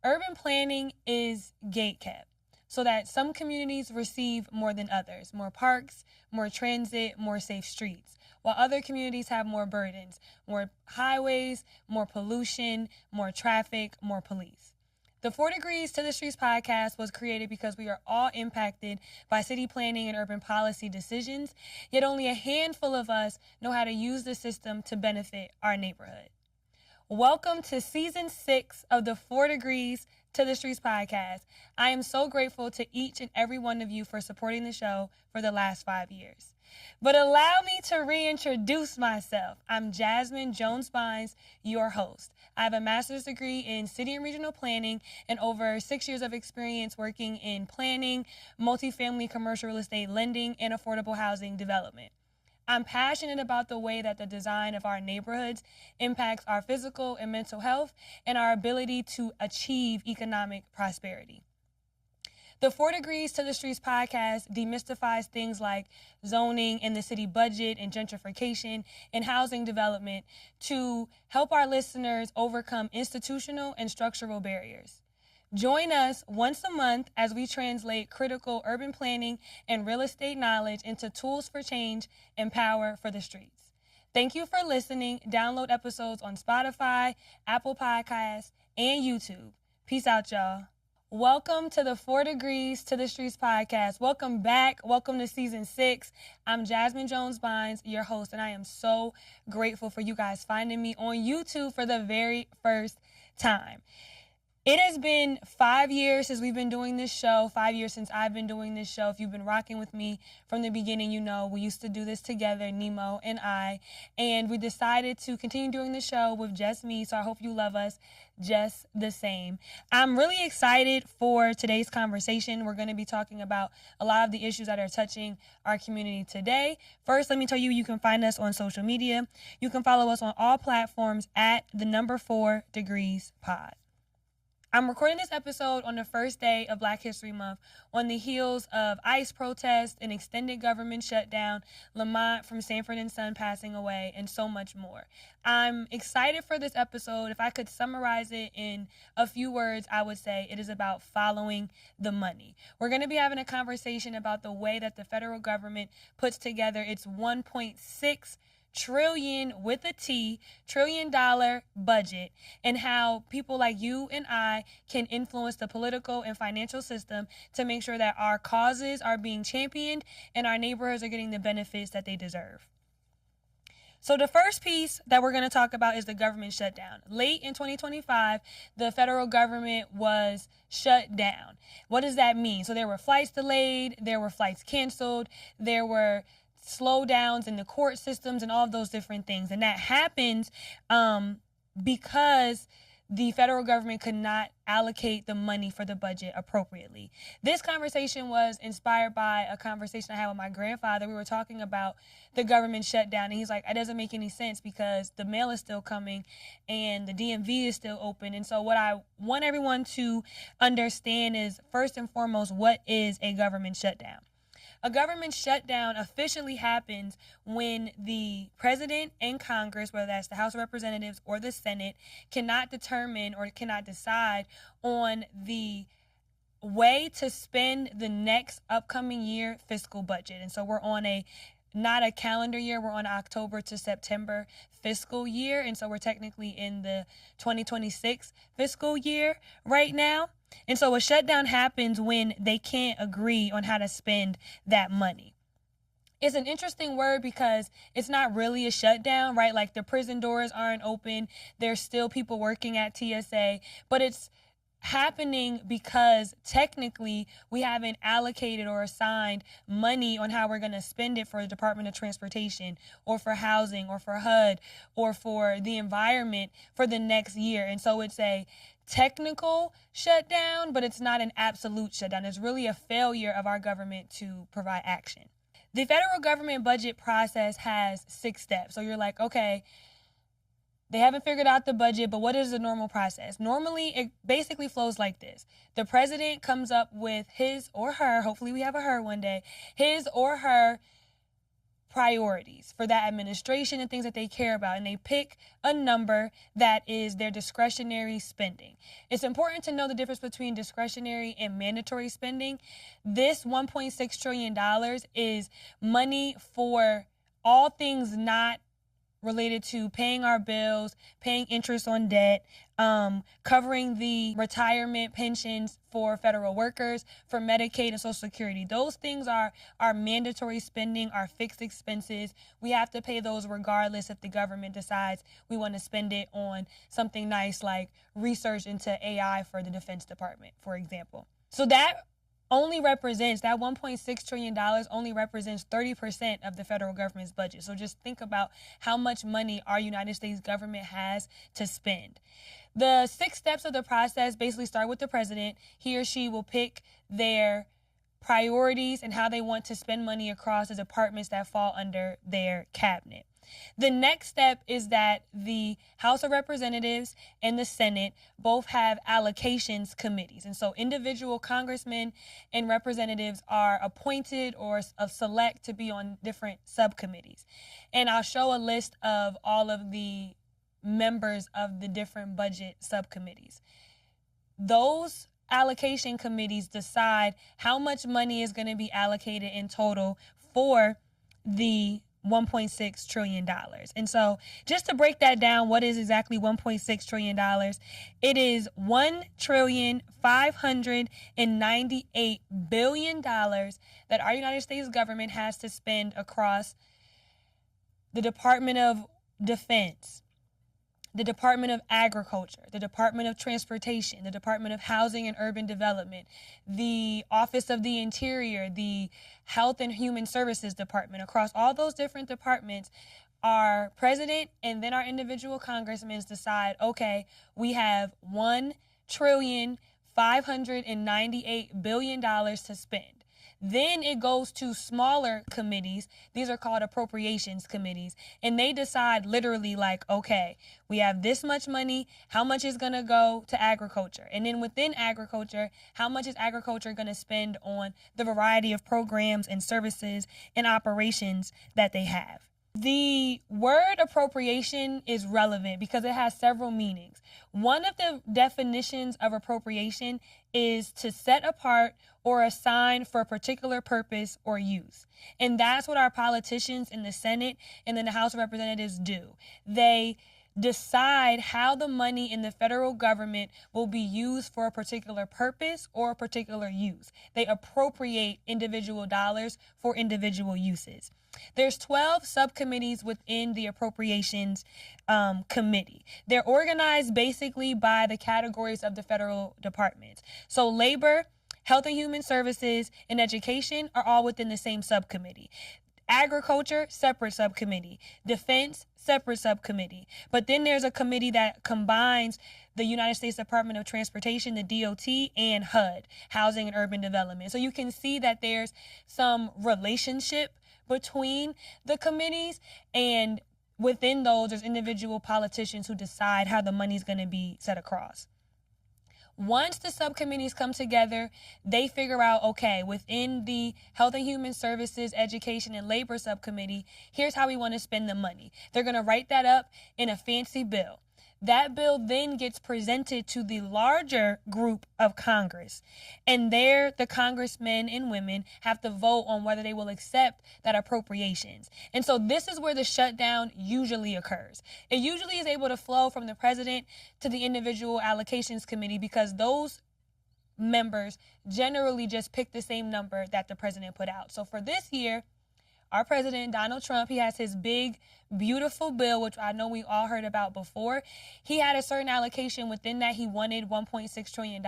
Urban planning is gatekept so that some communities receive more than others, more parks, more transit, more safe streets, while other communities have more burdens, more highways, more pollution, more traffic, more police. The 4 Degrees to the Streets podcast was created because we are all impacted by city planning and urban policy decisions, yet only a handful of us know how to use the system to benefit our neighborhood. Welcome to season 6 of the 4 Degrees to the Streets podcast. I am so grateful to each and every one of you for supporting the show for the last 5 years. But allow me to reintroduce myself. I'm Jasmine Jones-Bynes, your host. I have a master's degree in city and regional planning and over 6 years of experience working in planning, multifamily commercial real estate lending, and affordable housing development. I'm passionate about the way that the design of our neighborhoods impacts our physical and mental health and our ability to achieve economic prosperity. The 4 Degrees to the Streets podcast demystifies things like zoning and the city budget and gentrification and housing development to help our listeners overcome institutional and structural barriers. Join us once a month as we translate critical urban planning and real estate knowledge into tools for change and power for the streets. Thank you for listening. Download episodes on Spotify, Apple Podcasts, and YouTube. Peace out, y'all. Welcome to the 4 Degrees to the Streets podcast. Welcome back. Welcome to season 6. I'm Jasmine Jones-Bynes, your host, and I am so grateful for you guys finding me on YouTube for the very first time. It has been 5 years since we've been doing this show, 5 years since I've been doing this show. If you've been rocking with me from the beginning, you know we used to do this together, Nemo and I, and we decided to continue doing the show with just me, so I hope you love us just the same. I'm really excited for today's conversation. We're going to be talking about a lot of the issues that are touching our community today. First, let me tell you, you can find us on social media. You can follow us on all platforms at the number 4 Degrees Pod. I'm recording this episode on the first day of Black History Month on the heels of ICE protests, an extended government shutdown, Lamont from Sanford and Son passing away, and so much more. I'm excited for this episode. If I could summarize it in a few words, I would say it is about following the money. We're going to be having a conversation about the way that the federal government puts together its $1.6 trillion with a T, $1 trillion budget, and how people like you and I can influence the political and financial system to make sure that our causes are being championed and our neighborhoods are getting the benefits that they deserve. So the first piece that we're going to talk about is the government shutdown. Late in 2025, the federal government was shut down. What does that mean? So there were flights delayed, there were flights canceled, there were slowdowns in the court systems and all of those different things. And that happens because the federal government could not allocate the money for the budget appropriately. This conversation was inspired by a conversation I had with my grandfather. We were talking about the government shutdown, and he's like, it doesn't make any sense because the mail is still coming and the DMV is still open. And so what I want everyone to understand is, first and foremost, what is a government shutdown? A government shutdown officially happens when the president and Congress, whether that's the House of Representatives or the Senate, cannot determine or cannot decide on the way to spend the next upcoming year fiscal budget. And so we're on not a calendar year, we're on October to September fiscal year. And so we're technically in the 2026 fiscal year right now. And so a shutdown happens when they can't agree on how to spend that money. It's an interesting word because it's not really a shutdown, right? Like the prison doors aren't open. There's still people working at TSA, but it's happening because technically we haven't allocated or assigned money on how we're going to spend it for the Department of Transportation or for housing or for HUD or for the environment for the next year. And so it's a technical shutdown, but it's not an absolute shutdown. It's really a failure of our government to provide action. The federal government budget process has 6 steps. So you're like, okay, they haven't figured out the budget, but what is the normal process? Normally, it basically flows like this. The president comes up with his or her, hopefully we have a her one day, his or her priorities for that administration and things that they care about, and they pick a number that is their discretionary spending. It's important to know the difference between discretionary and mandatory spending. This $1.6 trillion is money for all things not related to paying our bills, paying interest on debt, covering the retirement pensions for federal workers, for Medicaid and Social Security. Those things are mandatory spending, are fixed expenses. We have to pay those regardless if the government decides we want to spend it on something nice like research into AI for the Defense Department, for example. So that $1.6 trillion only represents 30% of the federal government's budget. So just think about how much money our United States government has to spend. The 6 steps of the process basically start with the president. He or she will pick their priorities and how they want to spend money across the departments that fall under their cabinet. The next step is that the House of Representatives and the Senate both have allocations committees. And so individual congressmen and representatives are appointed or select to be on different subcommittees. And I'll show a list of all of the members of the different budget subcommittees. Those allocation committees decide how much money is going to be allocated in total for the $1.6 trillion. And so just to break that down, what is exactly $1.6 trillion? It is $1,598 billion that our United States government has to spend across the Department of Defense, the Department of Agriculture, the Department of Transportation, the Department of Housing and Urban Development, the Office of the Interior, the Health and Human Services Department. Across all those different departments, our president and then our individual congressmen decide, okay, we have $1,598 billion to spend. Then it goes to smaller committees. These are called appropriations committees. And they decide literally like, okay, we have this much money. How much is going to go to agriculture? And then within agriculture, how much is agriculture going to spend on the variety of programs and services and operations that they have? The word appropriation is relevant because it has several meanings. One of the definitions of appropriation is to set apart or assign for a particular purpose or use. And that's what our politicians in the Senate and in the House of Representatives do. They decide how the money in the federal government will be used for a particular purpose or a particular use. They appropriate individual dollars for individual uses. There's 12 subcommittees within the appropriations committee. They're organized basically by the categories of the federal departments. So labor, health and human services, and education are all within the same subcommittee. Agriculture, separate subcommittee. Defense, separate subcommittee. But then there's a committee that combines the United States Department of Transportation, the DOT, and HUD, Housing and Urban Development. So you can see that there's some relationship between the committees, and within those, there's individual politicians who decide how the money is going to be set across. Once the subcommittees come together, they figure out, okay, within the Health and Human Services, Education, and Labor Subcommittee, here's how we want to spend the money. They're going to write that up in a fancy bill. That bill then gets presented to the larger group of Congress. And there, the congressmen and women have to vote on whether they will accept that appropriations. And so this is where the shutdown usually occurs. It usually is able to flow from the president to the individual allocations committee because those members generally just pick the same number that the president put out. So for this year, our president, Donald Trump, he has his big, beautiful bill, which I know we all heard about before. He had a certain allocation within that. He wanted $1.6 trillion.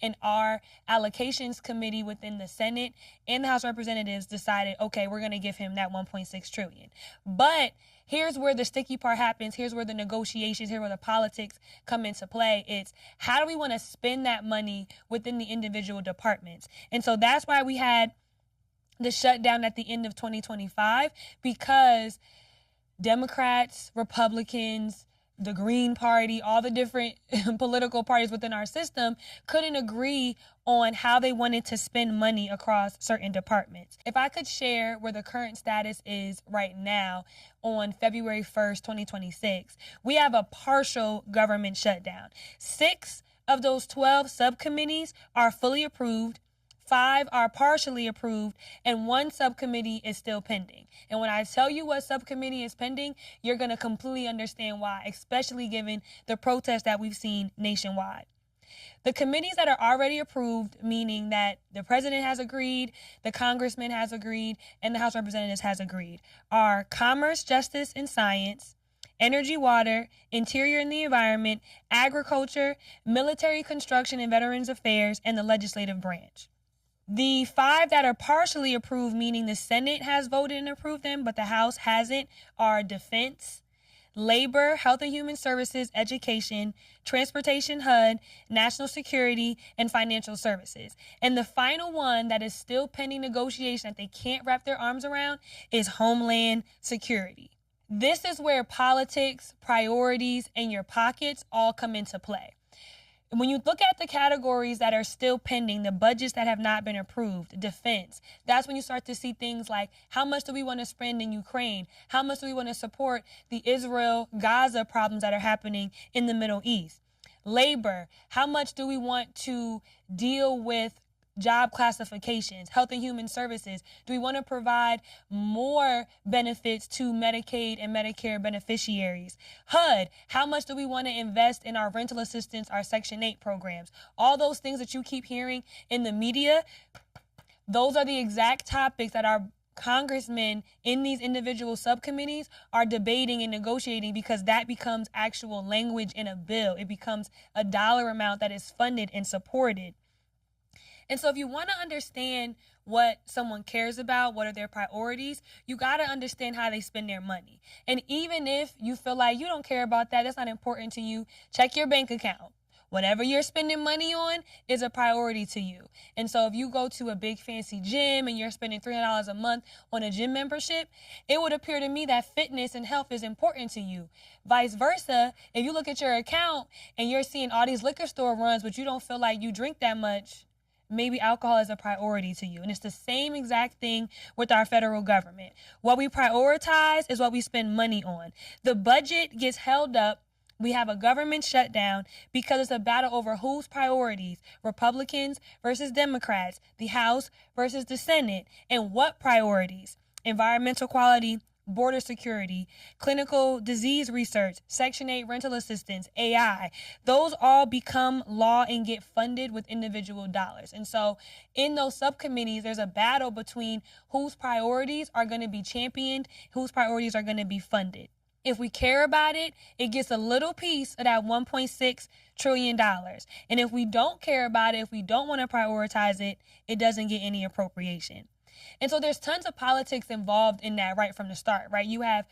And our allocations committee within the Senate and the House of Representatives decided, okay, we're going to give him that $1.6 trillion. But here's where the sticky part happens. Here's where the negotiations, here's where the politics come into play. It's how do we want to spend that money within the individual departments? And so that's why we had the shutdown at the end of 2025, because Democrats, Republicans, the Green Party, all the different political parties within our system couldn't agree on how they wanted to spend money across certain departments. If I could share where the current status is right now on February 1st, 2026, we have a partial government shutdown. 6 of those 12 subcommittees are fully approved. 5 are partially approved, and 1 subcommittee is still pending. And when I tell you what subcommittee is pending, you're going to completely understand why, especially given the protests that we've seen nationwide. The committees that are already approved, meaning that the president has agreed, the congressman has agreed, and the House of Representatives has agreed, are Commerce, Justice, and Science, Energy, Water, Interior and the Environment, Agriculture, Military Construction and Veterans Affairs, and the Legislative Branch. The 5 that are partially approved, meaning the Senate has voted and approved them, but the House hasn't, are Defense, Labor, Health and Human Services, Education, Transportation HUD, National Security, and Financial Services. And the final one that is still pending negotiation that they can't wrap their arms around is Homeland Security. This is where politics, priorities, and your pockets all come into play. When you look at the categories that are still pending, the budgets that have not been approved, defense, that's when you start to see things like how much do we want to spend in Ukraine? How much do we want to support the Israel-Gaza problems that are happening in the Middle East? Labor, how much do we want to deal with job classifications, Health and Human Services? Do we want to provide more benefits to Medicaid and Medicare beneficiaries? HUD, how much do we want to invest in our rental assistance, our Section 8 programs? All those things that you keep hearing in the media, those are the exact topics that our congressmen in these individual subcommittees are debating and negotiating, because that becomes actual language in a bill. It becomes a dollar amount that is funded and supported. And so if you want to understand what someone cares about, what are their priorities, you got to understand how they spend their money. And even if you feel like you don't care about that, that's not important to you, check your bank account. Whatever you're spending money on is a priority to you. And so if you go to a big fancy gym and you're spending $300 a month on a gym membership, it would appear to me that fitness and health is important to you. Vice versa, if you look at your account and you're seeing all these liquor store runs, but you don't feel like you drink that much, maybe alcohol is a priority to you. And it's the same exact thing with our federal government. What we prioritize is what we spend money on. The budget gets held up. We have a government shutdown because it's a battle over whose priorities, Republicans versus Democrats, the House versus the Senate, and what priorities, environmental quality, border security, clinical disease research, Section 8 rental assistance, AI, those all become law and get funded with individual dollars. And so in those subcommittees, there's a battle between whose priorities are going to be championed, whose priorities are going to be funded. If we care about it, it gets a little piece of that $1.6 trillion. And if we don't care about it, if we don't want to prioritize it, it doesn't get any appropriation. And so there's tons of politics involved in that right from the start, right? You have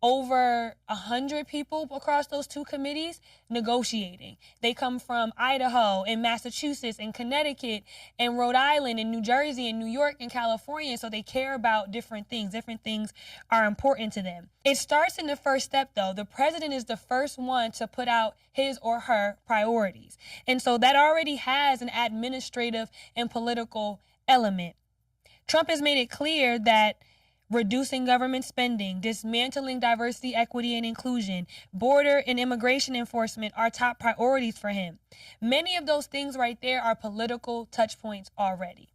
over 100 people across those 2 committees negotiating. They come from Idaho and Massachusetts and Connecticut and Rhode Island and New Jersey and New York and California. So they care about different things. Different things are important to them. It starts in the first step, though. The president is the first one to put out his or her priorities. And so that already has an administrative and political element. Trump has made it clear that reducing government spending, dismantling diversity, equity, and inclusion, border and immigration enforcement are top priorities for him. Many of those things right there are political touch points already.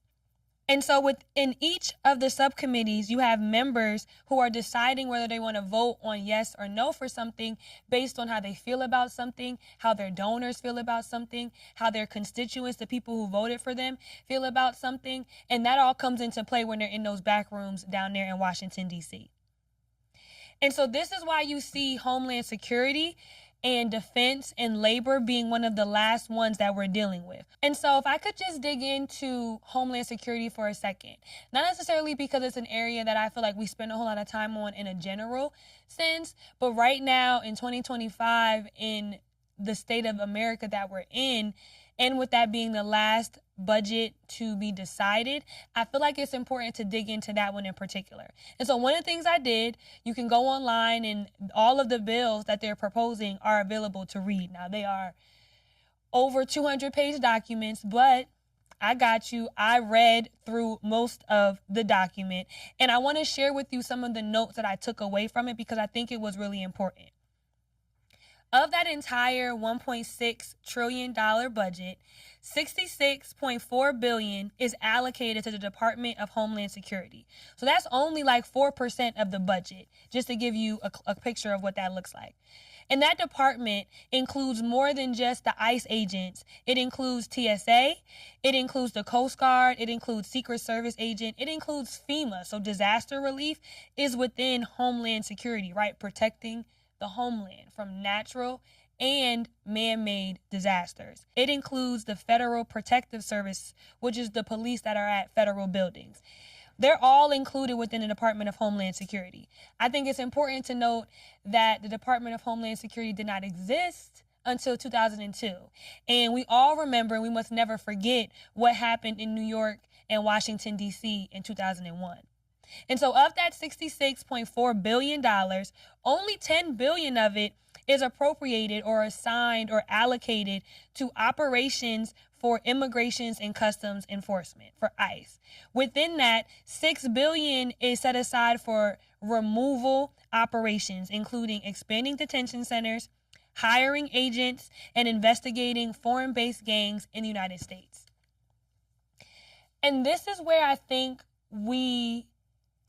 And so within each of the subcommittees, you have members who are deciding whether they want to vote on yes or no for something based on how they feel about something, how their donors feel about something, how their constituents, the people who voted for them, feel about something. And that all comes into play when they're in those back rooms down there in Washington, D.C. And so this is why you see Homeland Security and defense and labor being one of the last ones that we're dealing with. And so if I could just dig into Homeland Security for a second, not necessarily because it's an area that I feel like we spend a whole lot of time on in a general sense, but right now in 2025, in the state of America that we're in, And with that being the last budget to be decided, I feel like it's important to dig into that one in particular. And so one of the things I did, you can go online and all of the bills that they're proposing are available to read. Now, they are over 200-page documents, but I got you. I read through most of the document, and I want to share with you some of the notes that I took away from it because I think it was really important. Of that entire $1.6 trillion budget, $66.4 billion is allocated to the Department of Homeland Security. So that's only like 4% of the budget, just to give you a picture of what that looks like. And that department includes more than just the ICE agents. It includes TSA, it includes the Coast Guard, it includes Secret Service agent, it includes FEMA. So disaster relief is within Homeland Security, right? Protecting the homeland from natural and man-made disasters. It includes the Federal Protective Service, which is the police that are at federal buildings. They're all included within the Department of Homeland Security. I think it's important to note that the Department of Homeland Security did not exist until 2002. And we all remember, and we must never forget, what happened in New York and Washington, D.C. in 2001. And so of that $66.4 billion, only $10 billion of it is appropriated or assigned or allocated to operations for immigrations and customs enforcement, for ICE. Within that, $6 billion is set aside for removal operations, including expanding detention centers, hiring agents, and investigating foreign-based gangs in the United States. And this is where I think we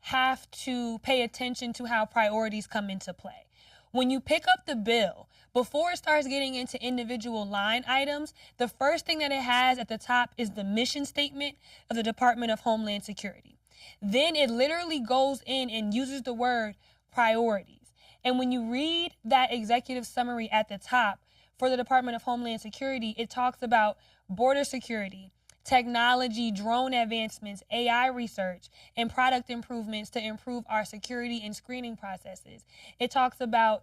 have to pay attention to how priorities come into play. When you pick up the bill, before it starts getting into individual line items, the first thing that it has at the top is the mission statement of the Department of Homeland Security. Then it literally goes in and uses the word priorities. And when you read that executive summary at the top for the Department of Homeland Security, it talks about border security, technology, drone advancements, AI research, and product improvements to improve our security and screening processes. It talks about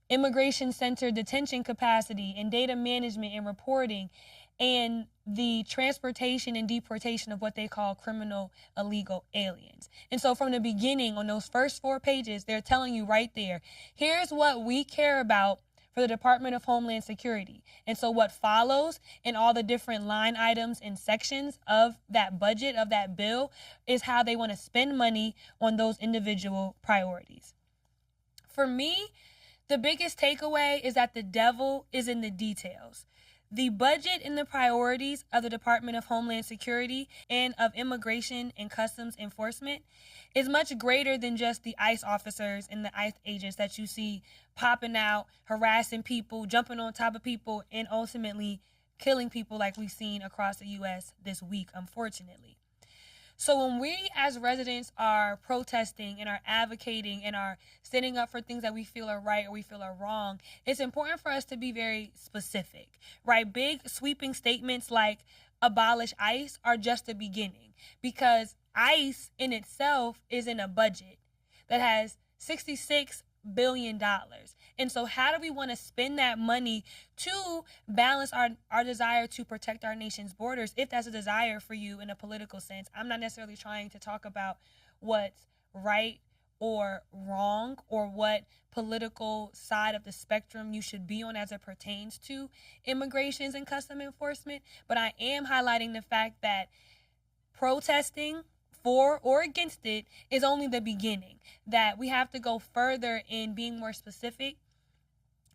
immigration center detention capacity and data management and reporting, and the transportation and deportation of what they call criminal illegal aliens. And so from the beginning, on those first 4 pages, they're telling you right there, here's what we care about for the Department of Homeland Security. And so what follows in all the different line items and sections of that budget, of that bill, is how they want to spend money on those individual priorities. For me, the biggest takeaway is that the devil is in the details. The budget and the priorities of the Department of Homeland Security and of Immigration and Customs Enforcement is much greater than just the ICE officers and the ICE agents that you see popping out, harassing people, jumping on top of people, and ultimately killing people like we've seen across the U.S. this week, unfortunately. So when we as residents are protesting and are advocating and are standing up for things that we feel are right or we feel are wrong, it's important for us to be very specific, right? Big sweeping statements like abolish ICE are just the beginning, because ICE in itself is in a budget that has $66 billion. And so how do we want to spend that money to balance our desire to protect our nation's borders, if that's a desire for you in a political sense? I'm not necessarily trying to talk about what's right or wrong or what political side of the spectrum you should be on as it pertains to immigrations and custom enforcement, but I am highlighting the fact that protesting for or against it is only the beginning, that we have to go further in being more specific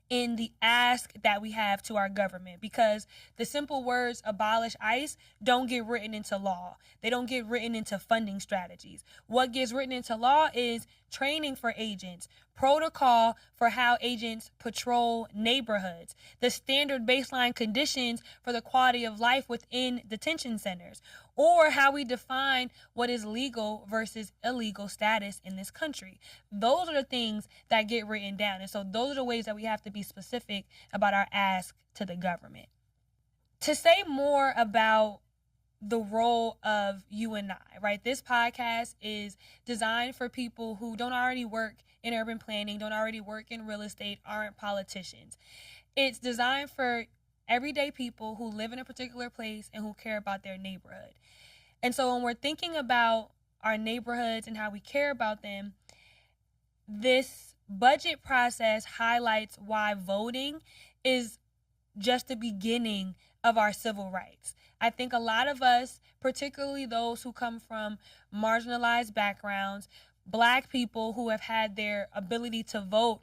in the ask that we have to our government, because the simple words abolish ICE don't get written into law. They don't get written into funding strategies. What gets written into law is training for agents, protocol for how agents patrol neighborhoods, the standard baseline conditions for the quality of life within detention centers, or how we define what is legal versus illegal status in this country. Those are the things that get written down. And so those are the ways that we have to be specific about our ask to the government. To say more about the role of you and I, right? This podcast is designed for people who don't already work in urban planning, don't already work in real estate, aren't politicians. It's designed for everyday people who live in a particular place and who care about their neighborhood. And so when we're thinking about our neighborhoods and how we care about them, this budget process highlights why voting is just the beginning of our civil rights. I think a lot of us, particularly those who come from marginalized backgrounds, Black people who have had their ability to vote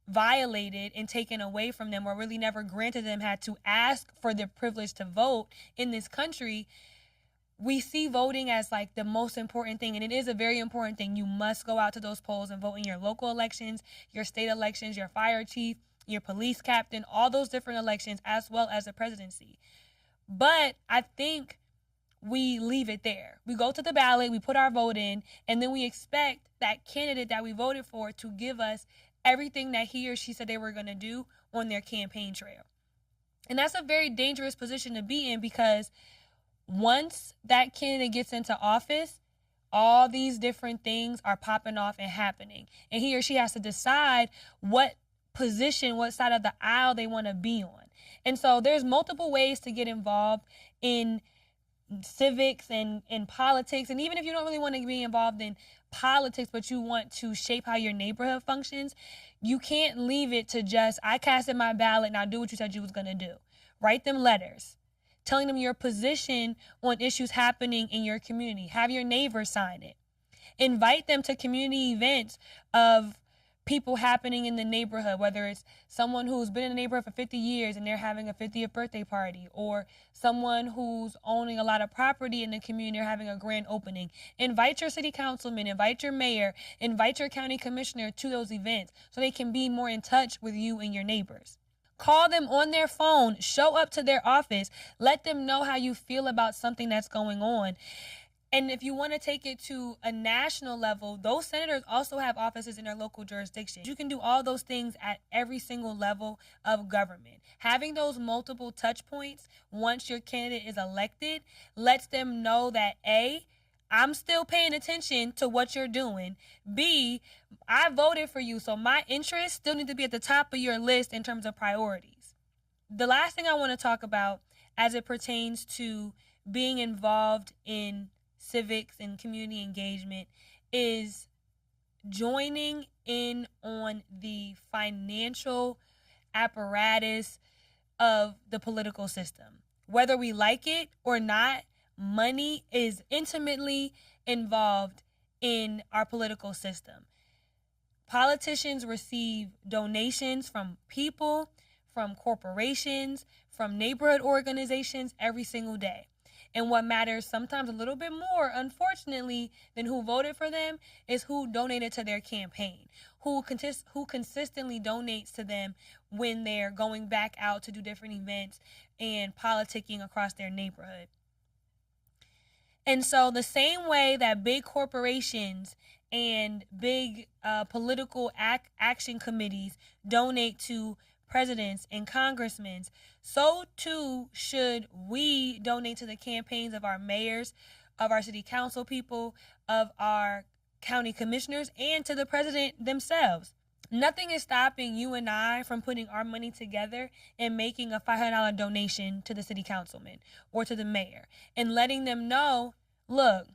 violated and taken away from them, or really never granted them, had to ask for the privilege to vote in this country, we see voting as like the most important thing. And it is a very important thing. You must go out to those polls and vote in your local elections, your state elections, your fire chief, your police captain, all those different elections, as well as the presidency. But I think we leave it there. We go to the ballot, we put our vote in, and then we expect that candidate that we voted for to give us everything that he or she said they were going to do on their campaign trail. And that's a very dangerous position to be in, because once that candidate gets into office, all these different things are popping off and happening. And he or she has to decide what position, what side of the aisle they want to be on. And so there's multiple ways to get involved in civics and in politics. And even if you don't really want to be involved in politics, but you want to shape how your neighborhood functions, you can't leave it to just, I casted my ballot, now do what you said you was going to do. Write them letters telling them your position on issues happening in your community. Have your neighbors sign it. Invite them to community events of people happening in the neighborhood, whether it's someone who's been in the neighborhood for 50 years and they're having a 50th birthday party, or someone who's owning a lot of property in the community or having a grand opening. Invite your city councilman, invite your mayor, invite your county commissioner to those events so they can be more in touch with you and your neighbors. Call them on their phone, show up to their office, let them know how you feel about something that's going on. And if you want to take it to a national level, those senators also have offices in their local jurisdiction. You can do all those things at every single level of government. Having those multiple touch points once your candidate is elected lets them know that A, I'm still paying attention to what you're doing. B, I voted for you, so my interests still need to be at the top of your list in terms of priorities. The last thing I want to talk about as it pertains to being involved in civics and community engagement is joining in on the financial apparatus of the political system. Whether we like it or not, money is intimately involved in our political system. Politicians receive donations from people, from corporations, from neighborhood organizations every single day. And what matters sometimes a little bit more, unfortunately, than who voted for them is who donated to their campaign, who consistently donates to them when they're going back out to do different events and politicking across their neighborhood. And so the same way that big corporations and big political action committees donate to presidents and congressmen, so too should we donate to the campaigns of our mayors, of our city council people, of our county commissioners, and to the president themselves. Nothing is stopping you and I from putting our money together and making a $500 donation to the city councilman or to the mayor and letting them know, look,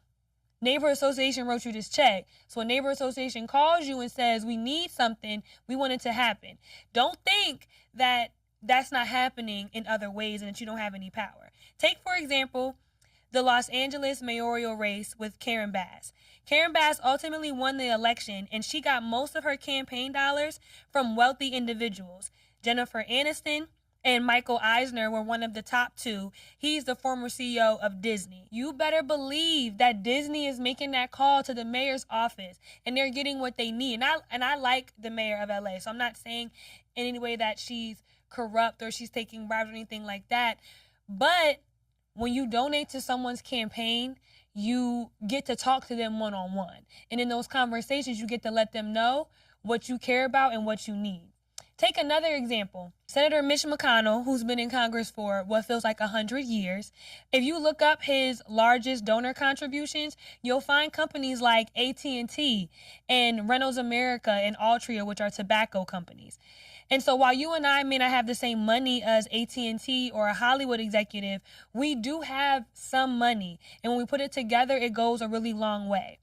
neighborhood association wrote you this check. So a neighborhood association calls you and says, we need something, we want it to happen. Don't think that that's not happening in other ways and that you don't have any power. Take, for example, the Los Angeles mayoral race with Karen Bass. Karen Bass ultimately won the election, and she got most of her campaign dollars from wealthy individuals. Jennifer Aniston and Michael Eisner were one of the top two. He's the former CEO of Disney. You better believe that Disney is making that call to the mayor's office, and they're getting what they need. And I like the mayor of LA, so I'm not saying in any way that she's corrupt or she's taking bribes or anything like that. But when you donate to someone's campaign, you get to talk to them one-on-one. And in those conversations, you get to let them know what you care about and what you need. Take another example. Senator Mitch McConnell, who's been in Congress for what feels like 100 years, if you look up his largest donor contributions, you'll find companies like AT&T and Reynolds America and Altria, which are tobacco companies. And so while you and I may not have the same money as AT&T or a Hollywood executive, we do have some money. And when we put it together, it goes a really long way.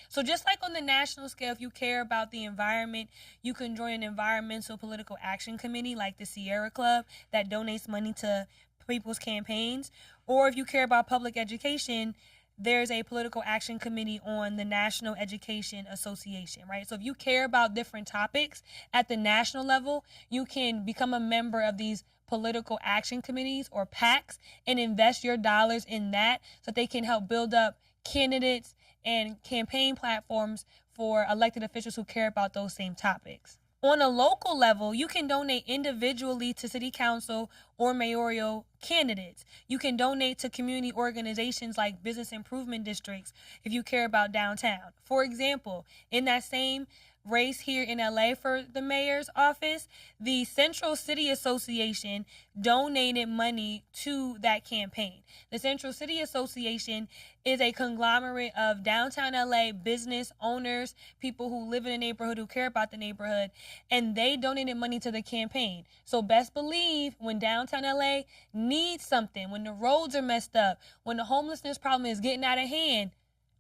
So just like on the national scale, if you care about the environment, you can join an environmental political action committee like the Sierra Club that donates money to people's campaigns. Or if you care about public education, there's a political action committee on the National Education Association, right? So if you care about different topics at the national level, you can become a member of these political action committees or PACs and invest your dollars in that so that they can help build up candidates and campaign platforms for elected officials who care about those same topics. On a local level, you can donate individually to city council or mayoral candidates. You can donate to community organizations like business improvement districts if you care about downtown. For example, in that same race here in LA for the mayor's office, the Central City Association donated money to that campaign. The Central City Association is a conglomerate of downtown LA business owners, people who live in the neighborhood, who care about the neighborhood, and they donated money to the campaign. So best believe when downtown LA needs something, when the roads are messed up, when the homelessness problem is getting out of hand,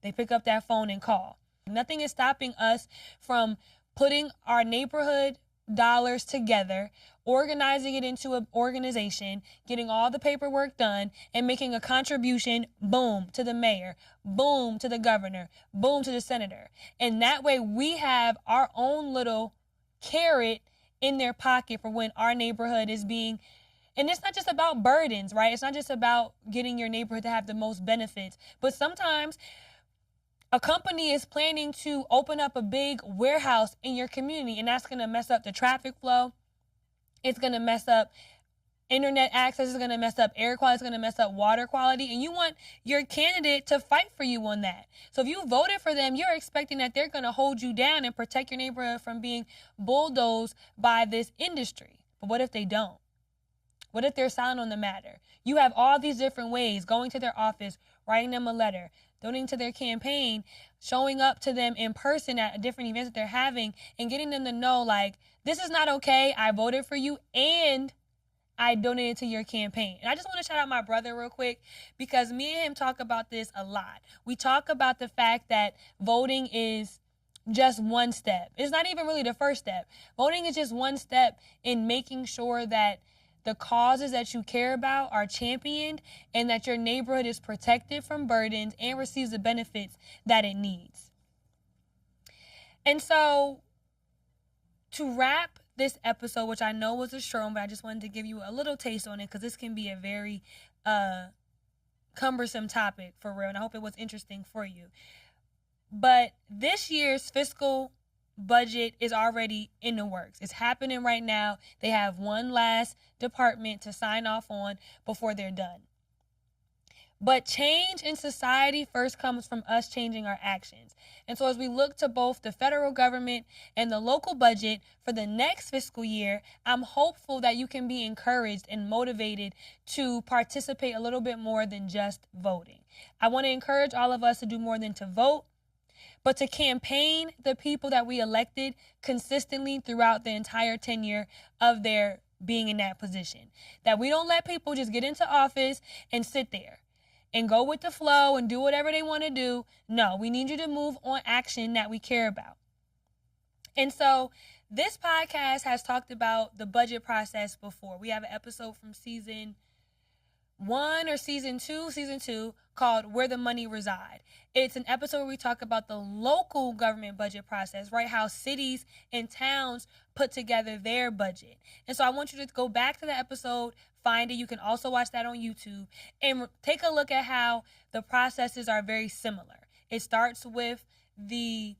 they pick up that phone and call. Nothing is stopping us from putting our neighborhood dollars together, organizing it into an organization, getting all the paperwork done, and making a contribution, boom, to the mayor, boom, to the governor, boom, to the senator. And that way we have our own little carrot in their pocket for when our neighborhood is being. And it's not just about burdens, right? It's not just about getting your neighborhood to have the most benefits, but sometimes a company is planning to open up a big warehouse in your community, and that's going to mess up the traffic flow. It's going to mess up internet access. It's going to mess up air quality. It's going to mess up water quality. And you want your candidate to fight for you on that. So if you voted for them, you're expecting that they're going to hold you down and protect your neighborhood from being bulldozed by this industry. But what if they don't? What if they're silent on the matter? You have all these different ways: going to their office, writing them a letter, donating to their campaign, showing up to them in person at different events that they're having, and getting them to know, like, this is not okay. I voted for you and I donated to your campaign. And I just want to shout out my brother real quick, because me and him talk about this a lot. We talk about the fact that voting is just one step. It's not even really the first step. Voting is just one step in making sure that the causes that you care about are championed and that your neighborhood is protected from burdens and receives the benefits that it needs. And so to wrap this episode, which I know was a short one, but I just wanted to give you a little taste on it because this can be a very cumbersome topic for real, and I hope it was interesting for you. But this year's fiscal budget is already in the works. It's happening right now. They have one last department to sign off on before they're done. But change in society first comes from us changing our actions. And so as we look to both the federal government and the local budget for the next fiscal year, I'm hopeful that you can be encouraged and motivated to participate a little bit more than just voting. I want to encourage all of us to do more than to vote, but to campaign the people that we elected consistently throughout the entire tenure of their being in that position. That we don't let people just get into office and sit there and go with the flow and do whatever they want to do. No, we need you to move on action that we care about. And so this podcast has talked about the budget process before. We have an episode from season 1 or season 2 called Where the Money Reside. It's an episode where we talk about the local government budget process, right? How cities and towns put together their budget. And so I want you to go back to the episode, find it. You can also watch that on YouTube and take a look at how the processes are very similar. It starts with the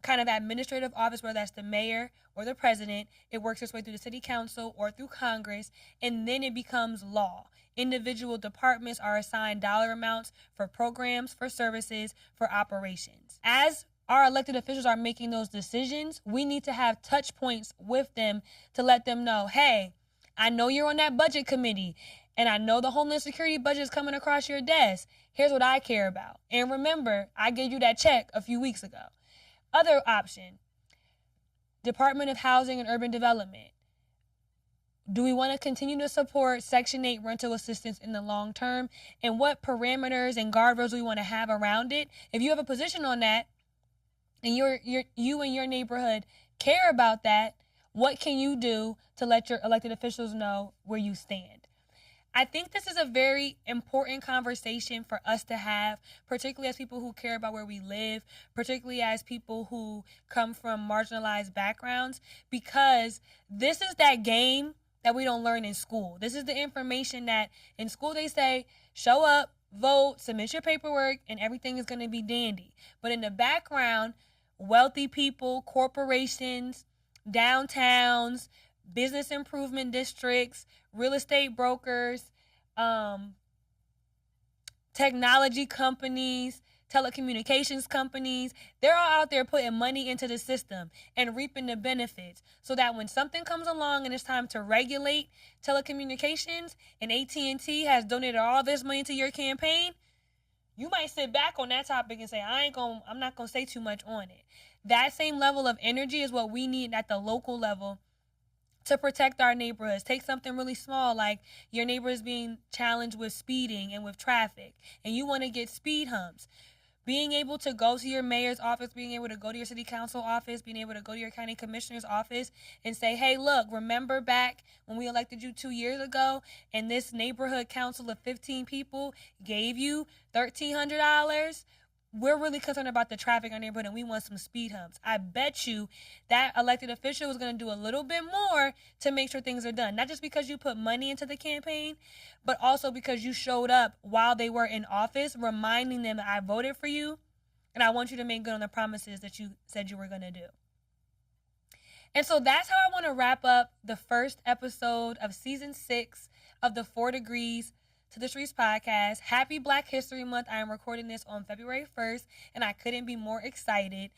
kind of administrative office, whether that's the mayor or the president. It works its way through the city council or through Congress, and then it becomes law. Individual departments are assigned dollar amounts for programs, for services, for operations. As our elected officials are making those decisions, we need to have touch points with them to let them know, hey, I know you're on that budget committee, and I know the Homeland Security budget is coming across your desk. Here's what I care about. And remember, I gave you that check a few weeks ago. Other option, Department of Housing and Urban Development. Do we want to continue to support Section 8 rental assistance in the long term? And what parameters and guardrails do we want to have around it? If you have a position on that, and you and your neighborhood care about that, what can you do to let your elected officials know where you stand? I think this is a very important conversation for us to have, particularly as people who care about where we live, particularly as people who come from marginalized backgrounds, because this is that game that we don't learn in school. This is the information that in school they say, show up, vote, submit your paperwork, and everything is going to be dandy. But in the background, wealthy people, corporations, downtowns, business improvement districts, real estate brokers, technology companies, telecommunications companies, they're all out there putting money into the system and reaping the benefits so that when something comes along and it's time to regulate telecommunications and AT&T has donated all this money to your campaign, you might sit back on that topic and say, I'm not going to say too much on it. That same level of energy is what we need at the local level to protect our neighborhoods. Take something really small, like your neighbor is being challenged with speeding and with traffic, and you want to get speed humps. Being able to go to your mayor's office, being able to go to your city council office, being able to go to your county commissioner's office and say, hey, look, remember back when we elected you 2 years ago and this neighborhood council of 15 people gave you $1,300? We're really concerned about the traffic in our neighborhood and we want some speed humps. I bet you that elected official is going to do a little bit more to make sure things are done. Not just because you put money into the campaign, but also because you showed up while they were in office, reminding them that I voted for you and I want you to make good on the promises that you said you were going to do. And so that's how I want to wrap up the first episode of season 6 of the 4 Degrees to the Streets podcast. Happy Black History Month. I am recording this on February 1st, and I couldn't be more excited.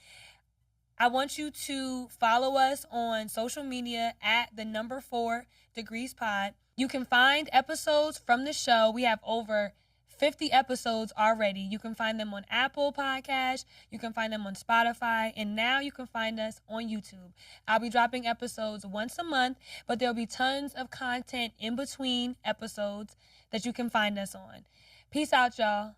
I want you to follow us on social media at the number 4 Degrees Pod. You can find episodes from the show. We have over 50 episodes already. You can find them on Apple Podcasts, you can find them on Spotify, and now you can find us on YouTube. I'll be dropping episodes once a month, but there'll be tons of content in between episodes that you can find us on. Peace out, y'all.